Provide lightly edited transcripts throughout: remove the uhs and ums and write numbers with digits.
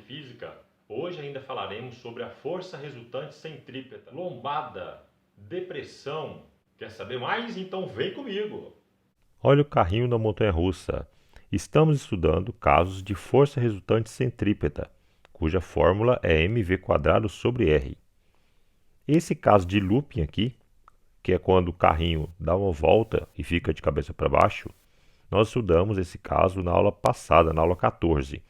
física. Hoje ainda falaremos sobre a força resultante centrípeta, lombada, depressão. Quer saber mais? Então vem comigo! Olha o carrinho da montanha-russa. Estamos estudando casos de força resultante centrípeta, cuja fórmula é mv² sobre r. Esse caso de looping aqui, que é quando o carrinho dá uma volta e fica de cabeça para baixo, nós estudamos esse caso na aula passada, na aula 14.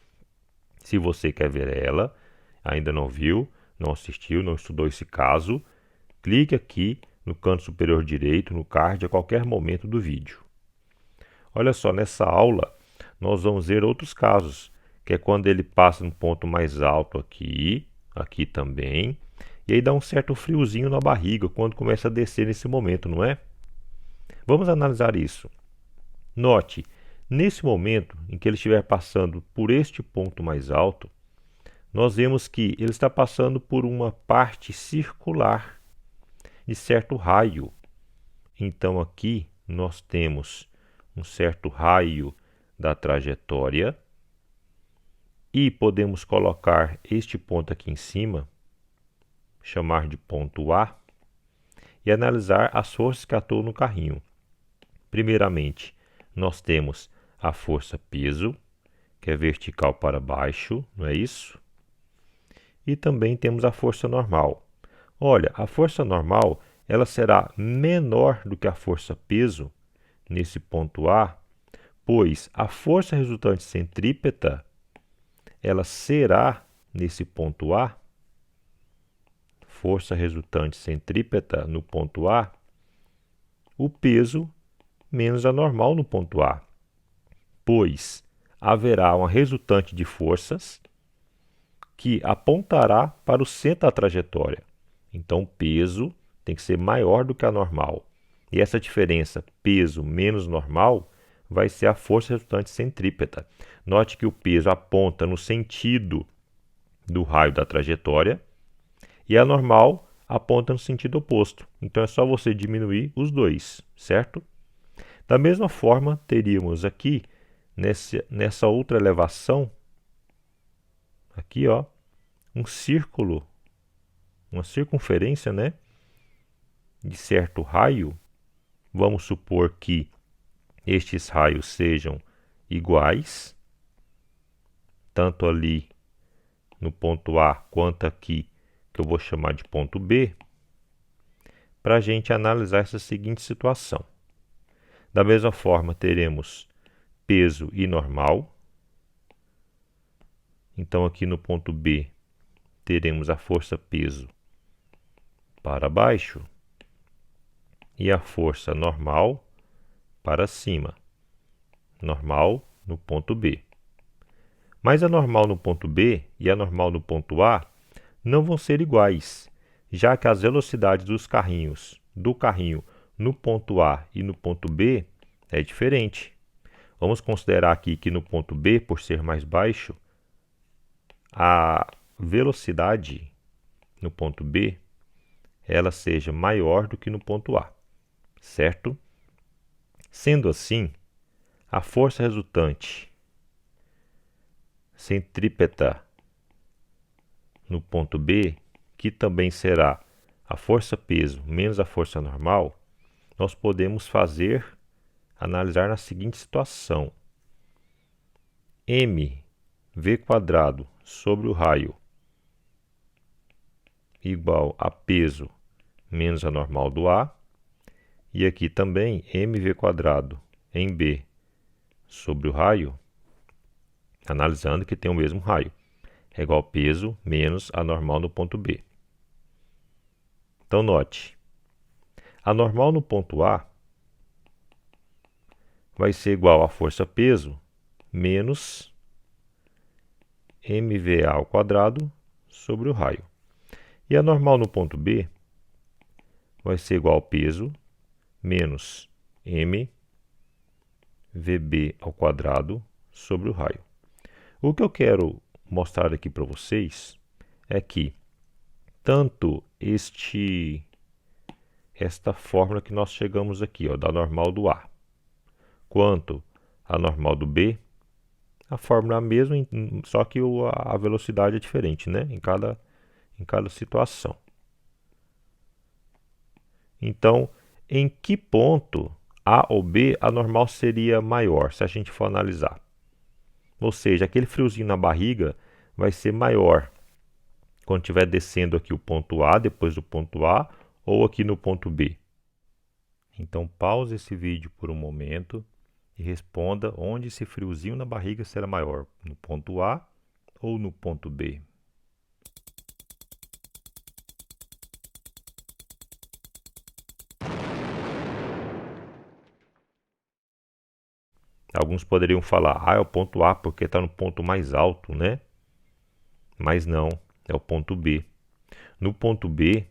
Se você quer ver ela, ainda não viu, não assistiu, não estudou esse caso, clique aqui no canto superior direito, no card, a qualquer momento do vídeo. Olha só, nessa aula nós vamos ver outros casos, que é quando ele passa no ponto mais alto aqui, aqui também, e aí dá um certo friozinho na barriga quando começa a descer nesse momento, não é? Vamos analisar isso. Note, nesse momento em que ele estiver passando por este ponto mais alto, nós vemos que ele está passando por uma parte circular de certo raio. Então aqui nós temos um certo raio da trajetória e podemos colocar este ponto aqui em cima, chamar de ponto A, e analisar as forças que atuam no carrinho. Primeiramente, nós temos a força peso, que é vertical para baixo, não é isso? E também temos a força normal. Olha, a força normal ela será menor do que a força peso nesse ponto A, pois a força resultante centrípeta ela será nesse ponto A, força resultante centrípeta no ponto A, o peso menos a normal no ponto A, pois haverá uma resultante de forças que apontará para o centro da trajetória. Então, o peso tem que ser maior do que a normal. E essa diferença peso menos normal vai ser a força resultante centrípeta. Note que o peso aponta no sentido do raio da trajetória e a normal aponta no sentido oposto. Então, é só você diminuir os dois, certo? Da mesma forma, teríamos aqui, nessa outra elevação, aqui, ó, um círculo, uma circunferência, né, de certo raio. Vamos supor que estes raios sejam iguais, tanto ali no ponto A quanto aqui, que eu vou chamar de ponto B, para a gente analisar essa seguinte situação. Da mesma forma, teremos peso e normal. Então, aqui no ponto B, teremos a força peso para baixo e a força normal para cima. Normal no ponto B. Mas a normal no ponto B e a normal no ponto A não vão ser iguais, já que as velocidades dos carrinhos, do carrinho no ponto A e no ponto B é diferente. Vamos considerar aqui que no ponto B, por ser mais baixo, a velocidade no ponto B ela seja maior do que no ponto A, certo? Sendo assim, a força resultante centrípeta no ponto B, que também será a força peso menos a força normal, nós podemos analisar na seguinte situação. mv² sobre o raio igual a peso menos a normal do A, e aqui também mv² em B sobre o raio, analisando que tem o mesmo raio, é igual a peso menos a normal no ponto B. Então, note, a normal no ponto A vai ser igual a força peso menos mva² sobre o raio. E a normal no ponto B vai ser igual a peso menos mvb² sobre o raio. O que eu quero mostrar aqui para vocês é que tanto esta fórmula que nós chegamos aqui, ó, da normal do A, quanto a normal do B, a fórmula é a mesma, só que a velocidade é diferente, né? Em cada situação. Então, em que ponto A ou B a normal seria maior, se a gente for analisar? Ou seja, aquele friozinho na barriga vai ser maior quando estiver descendo aqui o ponto A, depois do ponto A, ou aqui no ponto B. Então, pause esse vídeo por um momento e responda onde esse friozinho na barriga será maior, no ponto A ou no ponto B. Alguns poderiam falar, é o ponto A porque está no ponto mais alto, né? Mas não, é o ponto B. No ponto B,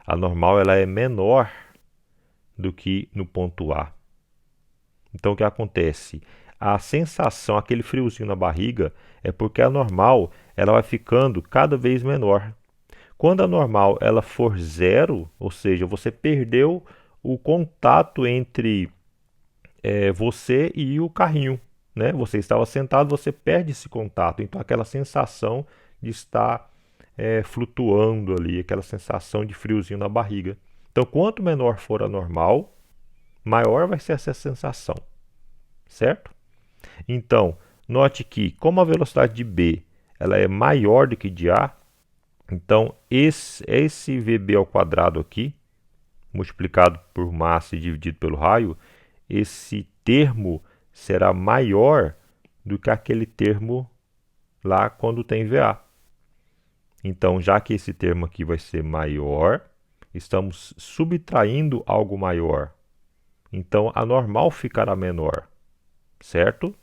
a normal ela é menor do que no ponto A. Então, o que acontece? A sensação, aquele friozinho na barriga, é porque a normal ela vai ficando cada vez menor. Quando a normal ela for zero, ou seja, você perdeu o contato entre você e o carrinho, né? Você estava sentado, você perde esse contato. Então, aquela sensação de estar flutuando ali, aquela sensação de friozinho na barriga. Então, quanto menor for a normal, maior vai ser essa sensação, certo? Então, note que, como a velocidade de B ela é maior do que de A, então esse VB ao quadrado aqui, multiplicado por massa e dividido pelo raio, esse termo será maior do que aquele termo lá quando tem VA. Então, já que esse termo aqui vai ser maior, estamos subtraindo algo maior. Então, a normal ficará menor, certo?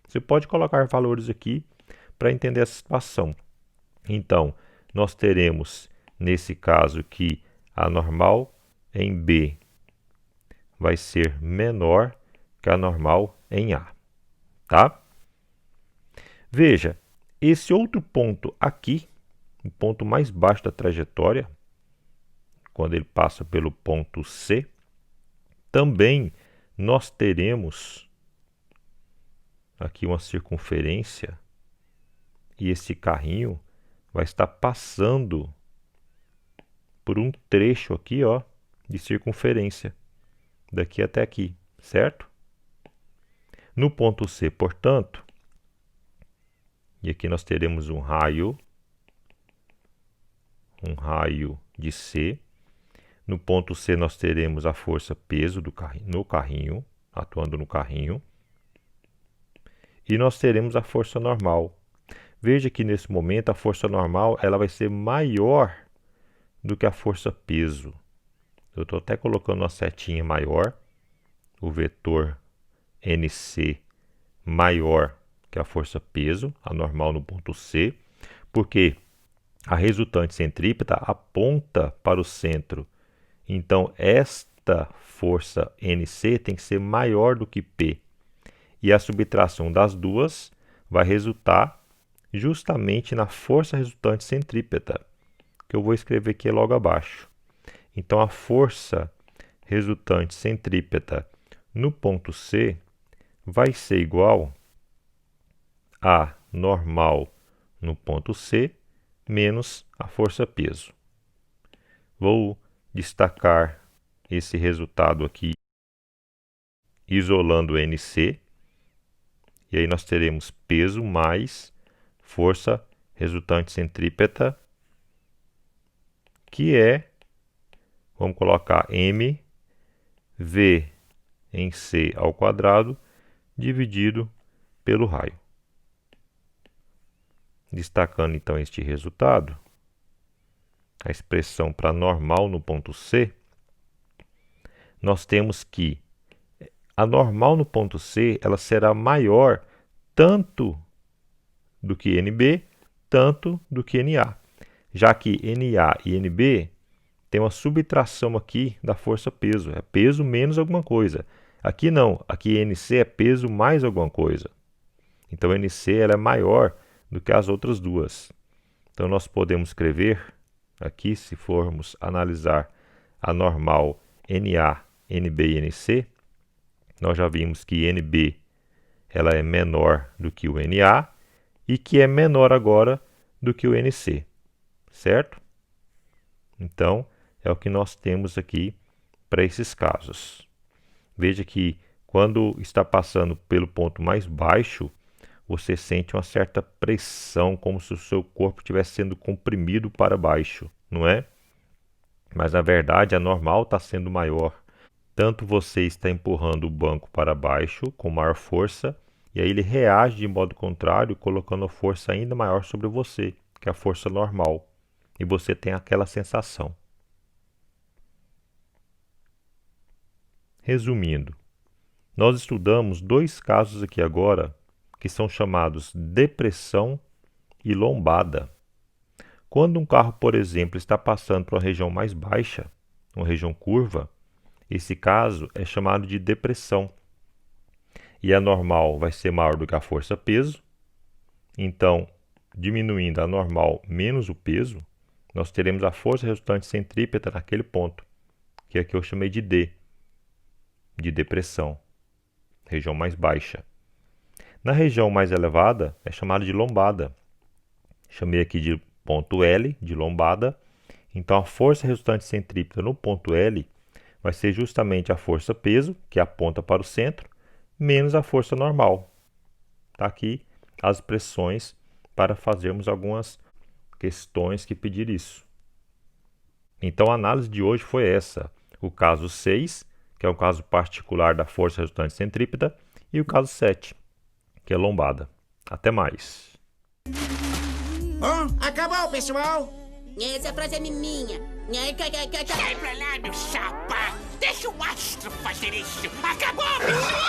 Você pode colocar valores aqui para entender essa situação. Então, nós teremos, nesse caso que a normal em B vai ser menor que a normal em A, tá? Veja, esse outro ponto aqui, o ponto mais baixo da trajetória, quando ele passa pelo ponto C, também nós teremos aqui uma circunferência e esse carrinho vai estar passando por um trecho aqui, ó, de circunferência, daqui até aqui, certo? No ponto C, portanto, e aqui nós teremos um raio de C. No ponto C nós teremos a força peso no carrinho, atuando no carrinho. E nós teremos a força normal. Veja que nesse momento a força normal ela vai ser maior do que a força peso. Eu estou até colocando uma setinha maior, o vetor NC maior que a força peso, a normal no ponto C, porque a resultante centrípeta aponta para o centro. Então, esta força NC tem que ser maior do que P. E a subtração das duas vai resultar justamente na força resultante centrípeta, que eu vou escrever aqui logo abaixo. Então, a força resultante centrípeta no ponto C vai ser igual a normal no ponto C menos a força peso. Vou destacar esse resultado aqui isolando NC. E aí nós teremos peso mais força resultante centrípeta, que é, vamos colocar M V em C ao quadrado dividido pelo raio. Destacando então este resultado, a expressão para normal no ponto C, nós temos que a normal no ponto C ela será maior tanto do que NB, tanto do que NA, já que NA e NB tem uma subtração aqui da força peso, é peso menos alguma coisa. Aqui não, aqui NC é peso mais alguma coisa. Então NC ela é maior do que as outras duas. Então nós podemos escrever aqui, se formos analisar a normal NA, NB e NC, nós já vimos que NB ela é menor do que o NA e que é menor agora do que o NC, certo? Então, é o que nós temos aqui para esses casos. Veja que quando está passando pelo ponto mais baixo, você sente uma certa pressão, como se o seu corpo estivesse sendo comprimido para baixo, não é? Mas na verdade a normal está sendo maior. Tanto você está empurrando o banco para baixo com maior força, e aí ele reage de modo contrário, colocando a força ainda maior sobre você, que é a força normal. E você tem aquela sensação. Resumindo, nós estudamos dois casos aqui agora, que são chamados depressão e lombada. Quando um carro, por exemplo, está passando por uma região mais baixa, uma região curva, esse caso é chamado de depressão. E a normal vai ser maior do que a força-peso. Então, diminuindo a normal menos o peso, nós teremos a força resultante centrípeta naquele ponto, que aqui eu chamei de D, de depressão, região mais baixa. Na região mais elevada, é chamada de lombada. Chamei aqui de ponto L, de lombada. Então, a força resultante centrípeta no ponto L vai ser justamente a força-peso, que aponta para o centro, menos a força normal. Está aqui as expressões para fazermos algumas questões que pedir isso. Então, a análise de hoje foi essa. O caso 6, que é o caso particular da força resultante centrípeta, e o caso 7, que é lombada. Até mais. Acabou, pessoal! Essa frase é minha. Sai pra lá, meu chapa! Deixa o astro fazer isso! Acabou, pessoal!